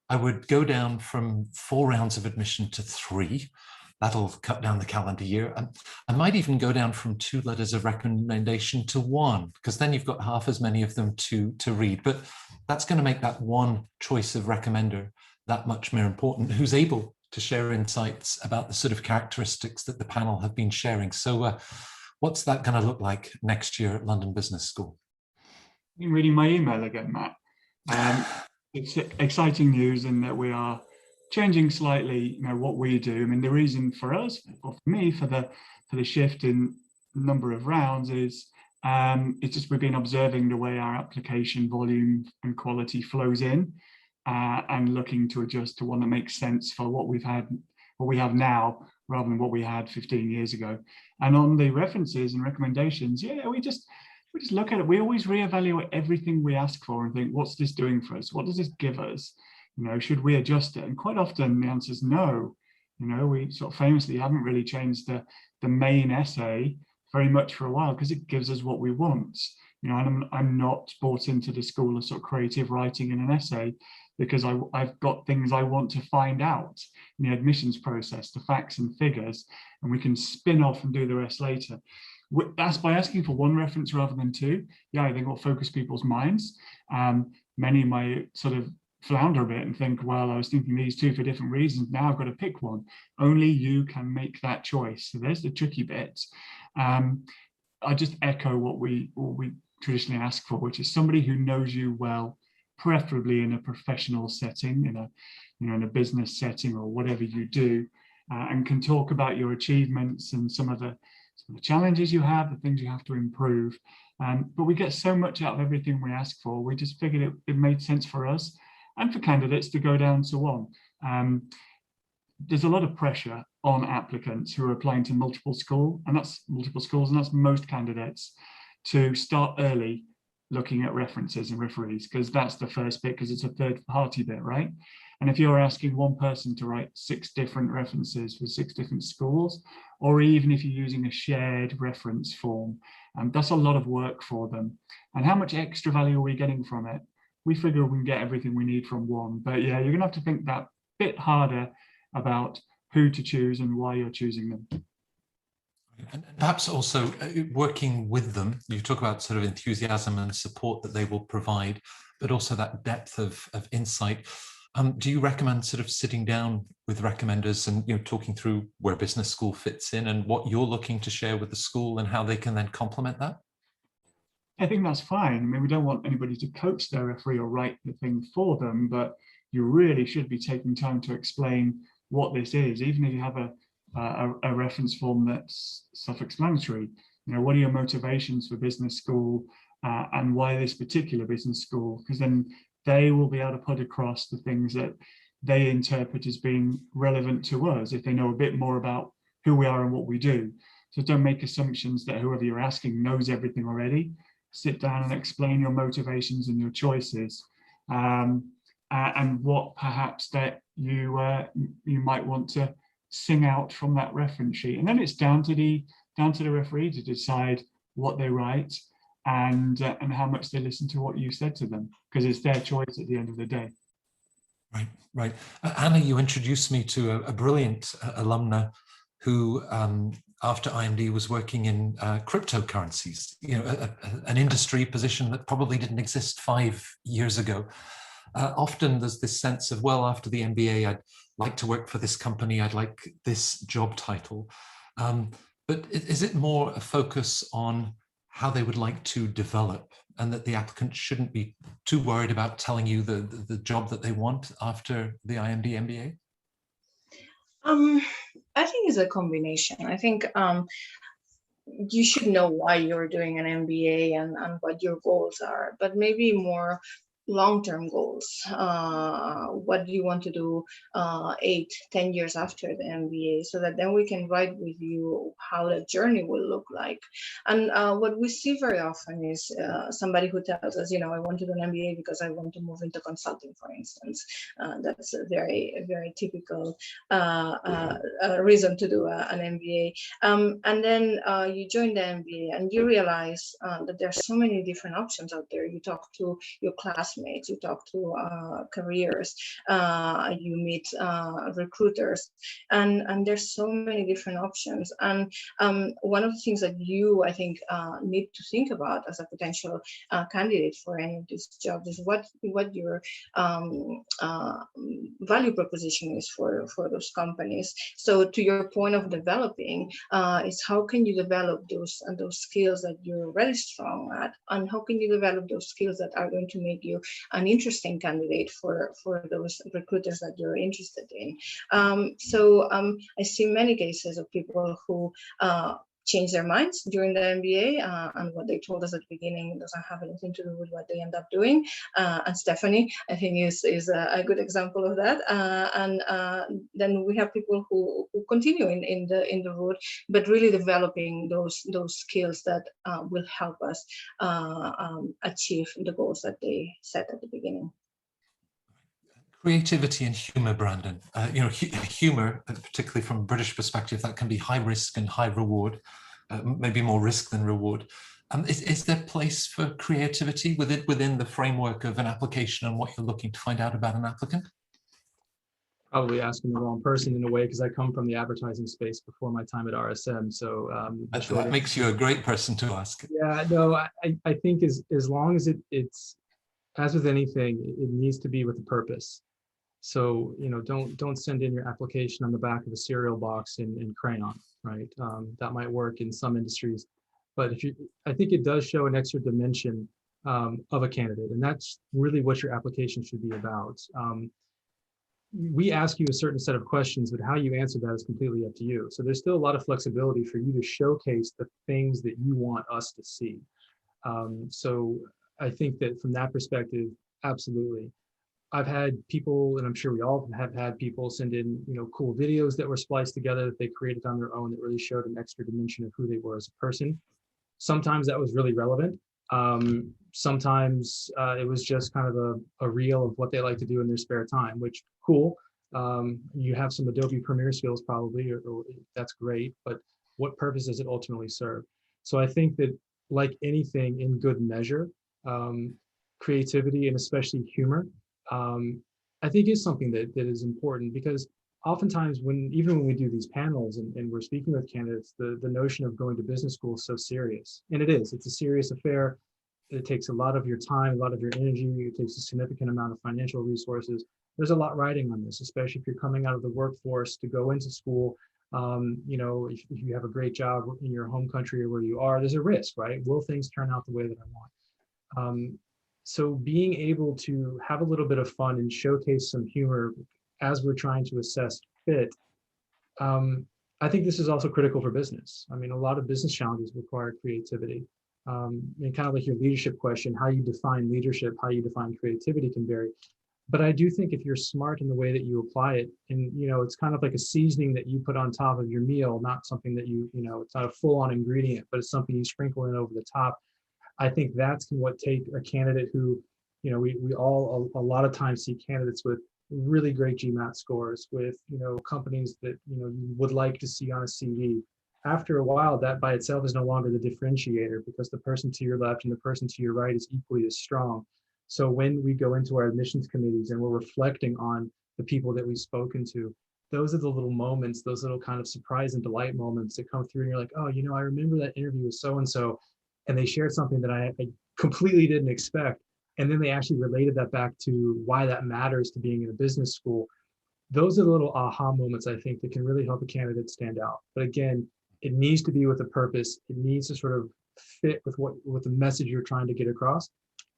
I would go down from 4 rounds of admission to 3. That'll cut down the calendar year. I might even go down from 2 letters of recommendation to 1, because then you've got half as many of them to read. But that's going to make that one choice of recommender that much more important, who's able to share insights about the sort of characteristics that the panel have been sharing. So what's that going to look like next year at London Business School? I've been reading my email again, Matt. It's exciting news in that we are changing slightly, you know, what we do. I mean, the reason for us, or for me, for the shift in number of rounds is it's just we've been observing the way our application volume and quality flows in, and looking to adjust to one that makes sense for what we have now, rather than what we had 15 years ago. And on the references and recommendations, yeah, we just look at it. We always reevaluate everything we ask for and think, what's this doing for us? What does this give us? You know, should we adjust it? And quite often the answer is no. You know, we sort of famously haven't really changed the main essay very much for a while because it gives us what we want. You know, and I'm not bought into the school of sort of creative writing in an essay because I've got things I want to find out in the admissions process, the facts and figures, and we can spin off and do the rest later. That's by asking for one reference rather than two. Yeah, I think will focus people's minds. Many might sort of flounder a bit and think, well, I was thinking these two for different reasons. Now I've got to pick one. Only you can make that choice. So there's the tricky bit. I just echo what we traditionally ask for, which is somebody who knows you well, preferably in a professional setting, in a business setting or whatever you do, and can talk about your achievements and some of the challenges you have, the things you have to improve. But we get so much out of everything we ask for. We just figured it made sense for us and for candidates to go down to one. There's a lot of pressure on applicants who are applying to multiple schools, and that's most candidates, to start early looking at references and referees, because that's the first bit, because it's a third party bit, right? And if you're asking one person to write 6 different references for 6 different schools, or even if you're using a shared reference form, that's a lot of work for them. And how much extra value are we getting from it? We figure we can get everything we need from one. But yeah, you're gonna have to think that bit harder about who to choose and why you're choosing them. And perhaps also working with them, you talk about sort of enthusiasm and support that they will provide, but also that depth of insight. Do you recommend sort of sitting down with recommenders and talking through where business school fits in and what you're looking to share with the school and how they can then complement that? I think that's fine. I mean, we don't want anybody to coach their referee or write the thing for them, but you really should be taking time to explain what this is, even if you have a reference form that's self-explanatory. What are your motivations for business school and why this particular business school? Because then they will be able to put across the things that they interpret as being relevant to us if they know a bit more about who we are and what we do. So don't make assumptions that whoever you're asking knows everything already. Sit down and explain your motivations and your choices, and what perhaps that you might want to sing out from that reference sheet. And then it's down to the referee to decide what they write and how much they listen to what you said to them, because it's their choice at the end of the day. Right. Anna, you introduced me to a brilliant alumna who, after IMD, was working in cryptocurrencies, an industry position that probably didn't exist 5 years ago. Often there's this sense of, well, after the MBA, I'd like to work for this company, I'd like this job title. But is it more a focus on how they would like to develop, and that the applicant shouldn't be too worried about telling you the job that they want after the IMD MBA? I think it's a combination. I think you should know why you're doing an MBA and what your goals are, but maybe more long-term goals. What do you want to do 8-10 years after the MBA, so that then we can write with you how the journey will look like. And what we see very often is somebody who tells us, I want to do an MBA because I want to move into consulting, for instance. That's a very, very typical reason to do an MBA. And then you join the MBA and you realize that there's so many different options out there. You talk to your classmates, you talk to careers, you meet recruiters, and there's so many different options. And one of the things that you, I think, need to think about as a potential candidate for any of these jobs is what your value proposition is for those companies. So to your point of developing, is how can you develop those skills that you're really strong at, and how can you develop those skills that are going to make you an interesting candidate for those recruiters that you're interested in. So I see many cases of people who change their minds during the MBA, and what they told us at the beginning doesn't have anything to do with what they end up doing. And Stephanie, I think, is a good example of that. And then we have people who continue in the route, but really developing those skills that will help us achieve the goals that they set at the beginning. Creativity and humor, Brandon. Humor, particularly from a British perspective, that can be high risk and high reward, maybe more risk than reward. Is there place for creativity within the framework of an application and what you're looking to find out about an applicant? Probably asking the wrong person in a way, because I come from the advertising space before my time at RSM. So that makes you a great person to ask. Yeah, no, I think as long as it's, as with anything, it needs to be with a purpose. So, don't send in your application on the back of a cereal box in crayon, right? That might work in some industries, but I think it does show an extra dimension of a candidate, and that's really what your application should be about. We ask you a certain set of questions, but how you answer that is completely up to you. So there's still a lot of flexibility for you to showcase the things that you want us to see. So I think that from that perspective, absolutely. I've had people, and I'm sure we all have had people send in, cool videos that were spliced together that they created on their own that really showed an extra dimension of who they were as a person. Sometimes that was really relevant. Sometimes it was just kind of a reel of what they like to do in their spare time, which cool. You have some Adobe Premiere skills probably, or that's great, but what purpose does it ultimately serve? So I think that, like anything in good measure, creativity and especially humor, I think is something that is important, because oftentimes even when we do these panels and we're speaking with candidates, the notion of going to business school is so serious. And it's a serious affair. It takes a lot of your time, a lot of your energy. It takes a significant amount of financial resources. There's a lot riding on this, especially if you're coming out of the workforce to go into school. If you have a great job in your home country or where you are, there's a risk, right? Will things turn out the way that I want? So being able to have a little bit of fun and showcase some humor as we're trying to assess fit, I think this is also critical for business. I mean, a lot of business challenges require creativity. And kind of like your leadership question, how you define leadership, how you define creativity can vary. But I do think if you're smart in the way that you apply it, and it's kind of like a seasoning that you put on top of your meal, not something that it's not a full-on ingredient, but it's something you sprinkle in over the top. I think that's what take a candidate who, we all a lot of times see candidates with really great GMAT scores, with companies that you would like to see on a CV. After a while, that by itself is no longer the differentiator, because the person to your left and the person to your right is equally as strong. So when we go into our admissions committees and we're reflecting on the people that we've spoken to, those are the little moments, those little kind of surprise and delight moments that come through, and you're like, oh, I remember that interview with so-and-so, and they shared something that I completely didn't expect. And then they actually related that back to why that matters to being in a business school. Those are the little aha moments, I think, that can really help a candidate stand out. But again, it needs to be with a purpose. It needs to sort of fit with the message you're trying to get across.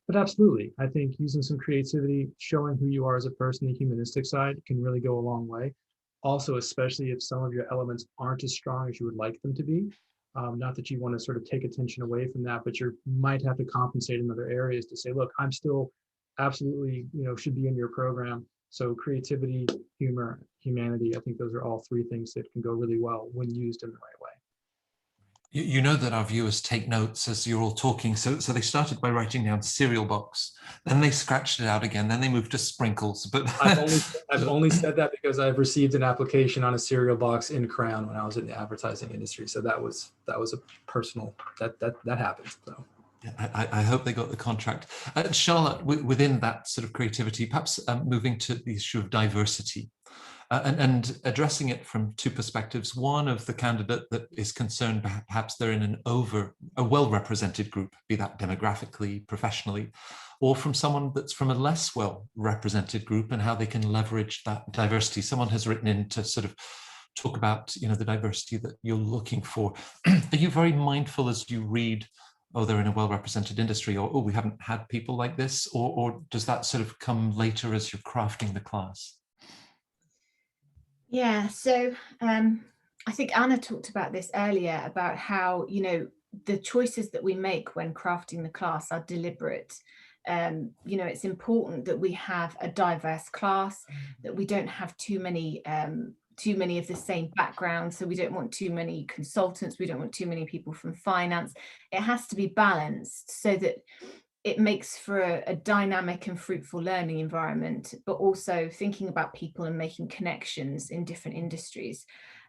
But absolutely, I think using some creativity, showing who you are as a person, the humanistic side, can really go a long way. Also, especially if some of your elements aren't as strong as you would like them to be. Not that you want to sort of take attention away from that, but you might have to compensate in other areas to say, look, I'm still absolutely, should be in your program. So creativity, humor, humanity, I think those are all three things that can go really well when used in the right way. You know that our viewers take notes as you're all talking. So they started by writing down cereal box, then they scratched it out again, then they moved to sprinkles. But I've only said that because I've received an application on a cereal box in crayon when I was in the advertising industry. So that was a personal, that happened. So. Yeah, I hope they got the contract. Charlotte, within that sort of creativity, perhaps moving to the issue of diversity. And addressing it from two perspectives. One, of the candidate that is concerned perhaps they're in a well-represented group, be that demographically, professionally, or from someone that's from a less well-represented group and how they can leverage that diversity. Someone has written in to sort of talk about the diversity that you're looking for. Are you very mindful as you read, oh, they're in a well-represented industry, or oh, we haven't had people like this, or does that sort of come later as you're crafting the class? Yeah, so I think Anna talked about this earlier, about how, the choices that we make when crafting the class are deliberate. It's important that we have a diverse class, that we don't have too many of the same backgrounds. So we don't want too many consultants. We don't want too many people from finance. It has to be balanced so that it makes for a dynamic and fruitful learning environment, but also thinking about people and making connections in different industries.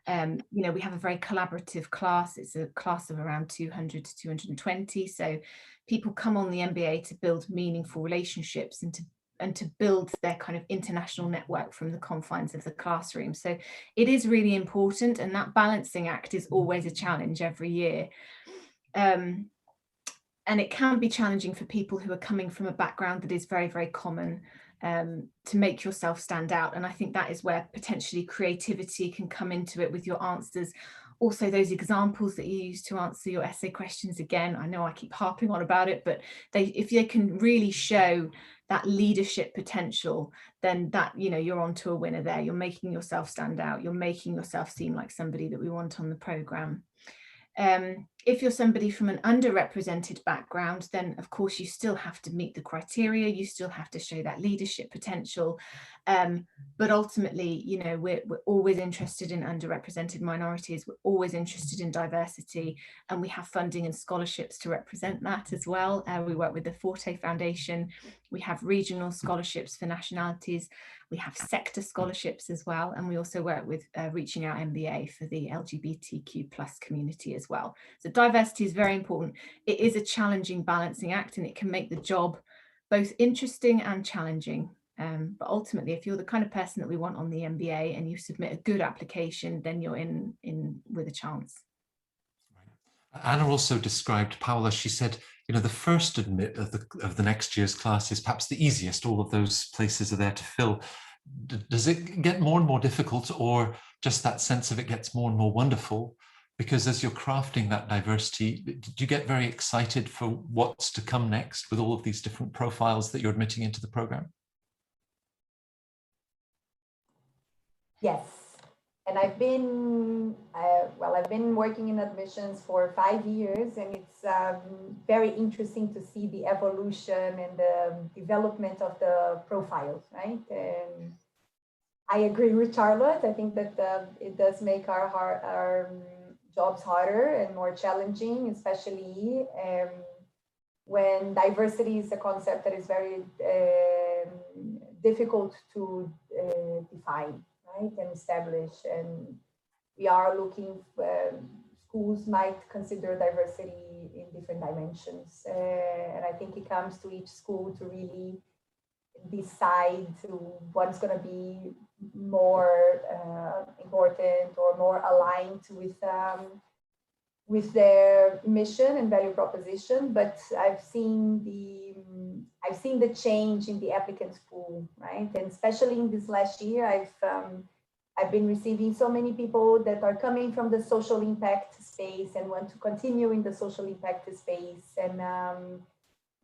You know, we have a very collaborative class. It's a class of around 200 to 220. So people come on the MBA to build meaningful relationships and to build their kind of international network from the confines of the classroom. So it is really important, and that balancing act is always a challenge every year. And it can be challenging for people who are coming from a background that is very, very common, to make yourself stand out. And I think that is where potentially creativity can come into it with your answers. Also, those examples that you use to answer your essay questions, again, I know I keep harping on about it, but if they can really show that leadership potential, then that, you know, you're onto a winner there. You're making yourself stand out. You're making yourself seem like somebody that we want on the programme. If you're somebody from an underrepresented background, then of course you still have to meet the criteria, you still have to show that leadership potential. But ultimately, you know, we're always interested in underrepresented minorities, we're always interested in diversity, and we have funding and scholarships to represent that as well. We work with the Forte Foundation, we have regional scholarships for nationalities, we have sector scholarships as well, and we also work with Reaching Out MBA for the LGBTQ+ community as well. So diversity is very important. It is a challenging balancing act, and it can make the job both interesting and challenging. But ultimately, if you're the kind of person that we want on the MBA and you submit a good application, then you're in with a chance. Anna also described, Paola, she said, you know, the first admit of the next year's class is perhaps the easiest. All of those places are there to fill. Does it get more and more difficult, or just that sense of it gets more and more wonderful? Because as you're crafting that diversity, do you get very excited for what's to come next with all of these different profiles that you're admitting into the program? Yes, and I've been working in admissions for 5 years, and it's very interesting to see the evolution and the development of the profiles, right? And I agree with Charlotte. I think that it does make our jobs harder and more challenging, especially when diversity is a concept that is very difficult to define, right, and establish. And we are looking, schools might consider diversity in different dimensions. And I think it comes to each school to really decide what's going to be more important or more aligned with their mission and value proposition. But I've seen the change in the applicants pool, right? And especially in this last year, I've been receiving so many people that are coming from the social impact space and want to continue in the social impact space, and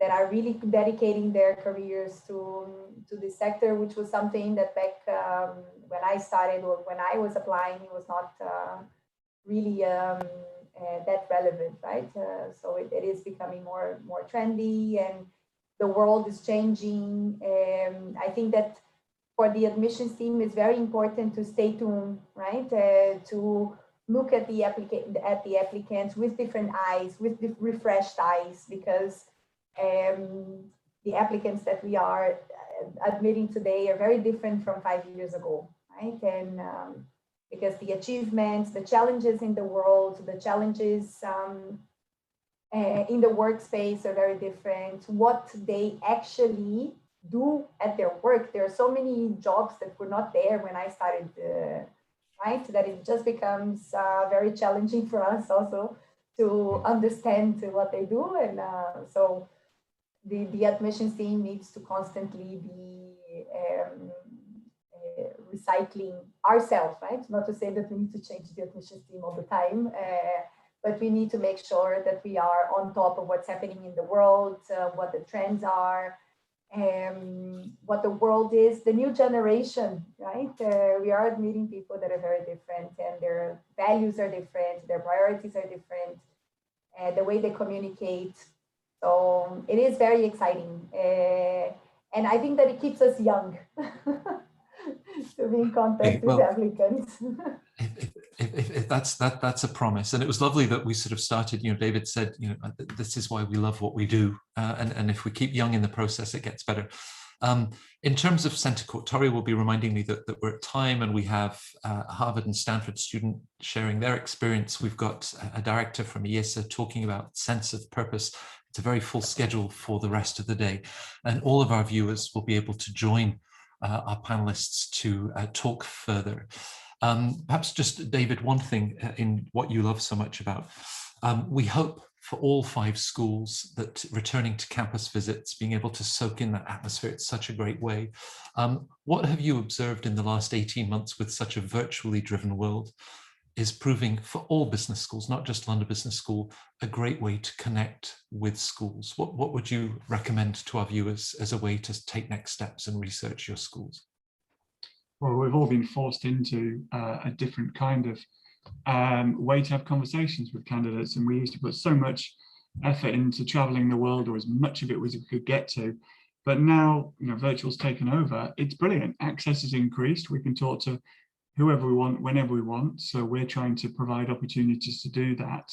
that are really dedicating their careers to this sector, which was something that back when I started or when I was applying, it was not really that relevant, right? So it is becoming more trendy, and the world is changing. I think that for the admissions team, it's very important to stay tuned, right? To look at the applicants with different eyes, with the refreshed eyes, because the applicants that we are admitting today are very different from 5 years ago, right? And because the achievements, the challenges in the world, the challenges in the workspace are very different. What they actually do at their work, there are so many jobs that were not there when I started, right? That it just becomes very challenging for us also to understand what they do. And so the admissions team needs to constantly be recycling ourselves, right? Not to say that we need to change the admissions team all the time, but we need to make sure that we are on top of what's happening in the world, what the trends are, what the world is, the new generation, right? We are admitting people that are very different, and their values are different, their priorities are different, the way they communicate. So it is very exciting. And I think that it keeps us young to be in contact with applicants. If that's a promise. And it was lovely that we sort of started, David said, this is why we love what we do. And if we keep young in the process, it gets better. In terms of Centre Court, Tori will be reminding me that we're at time, and we have a Harvard and Stanford student sharing their experience. We've got a director from IESE talking about sense of purpose. It's a very full schedule for the rest of the day. And all of our viewers will be able to join our panelists to talk further. Perhaps just, David, one thing in what you love so much about, we hope for all 5 schools that returning to campus visits, being able to soak in that atmosphere, it's such a great way. What have you observed in the last 18 months with such a virtually driven world is proving for all business schools, not just London Business School, a great way to connect with schools? What would you recommend to our viewers as a way to take next steps and research your schools? Well, we've all been forced into a different kind of way to have conversations with candidates, and we used to put so much effort into traveling the world, or as much of it as we could get to. But now, virtual's taken over. It's brilliant. Access has increased. We can talk to whoever we want, whenever we want. So we're trying to provide opportunities to do that.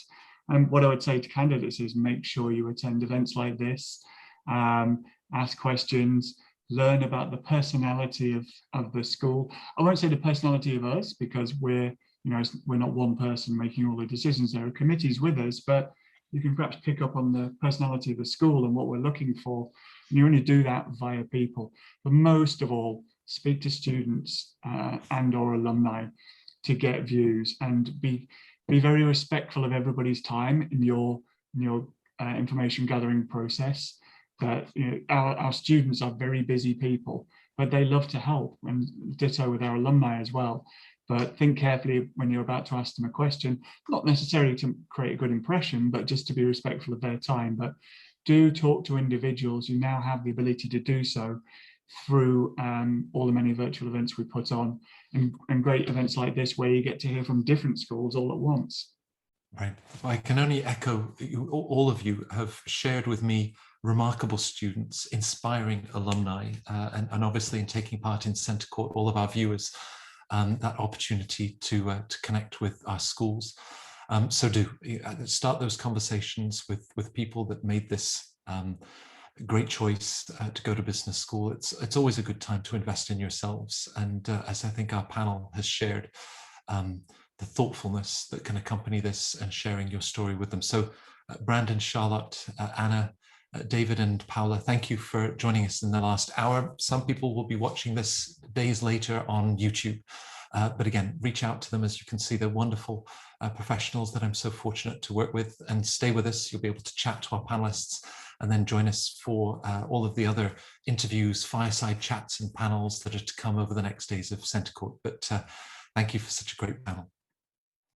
And what I would say to candidates is make sure you attend events like this, ask questions, learn about the personality of the school. I won't say the personality of us, because we're not one person making all the decisions. There are committees with us, but you can perhaps pick up on the personality of the school and what we're looking for. And you only do that via people. But most of all, speak to students and or alumni to get views, and be very respectful of everybody's time in your information gathering process. That our students are very busy people, but they love to help, and ditto with our alumni as well. But think carefully when you're about to ask them a question, not necessarily to create a good impression, but just to be respectful of their time. But do talk to individuals. You now have the ability to do so through all the many virtual events we put on, and great events like this where you get to hear from different schools all at once. Right. I can only echo, all of you have shared with me remarkable students, inspiring alumni, and obviously in taking part in Centre Court, all of our viewers, that opportunity to connect with our schools. So do start those conversations with people that made this great choice to go to business school. It's always a good time to invest in yourselves. And as I think our panel has shared, the thoughtfulness that can accompany this, and sharing your story with them. So Brandon, Charlotte, Anna, David and Paula, thank you for joining us in the last hour. Some people will be watching this days later on YouTube. But again, reach out to them. As you can see, they're wonderful professionals that I'm so fortunate to work with. And stay with us. You'll be able to chat to our panelists, and then join us for all of the other interviews, fireside chats and panels that are to come over the next days of Centre Court. But thank you for such a great panel.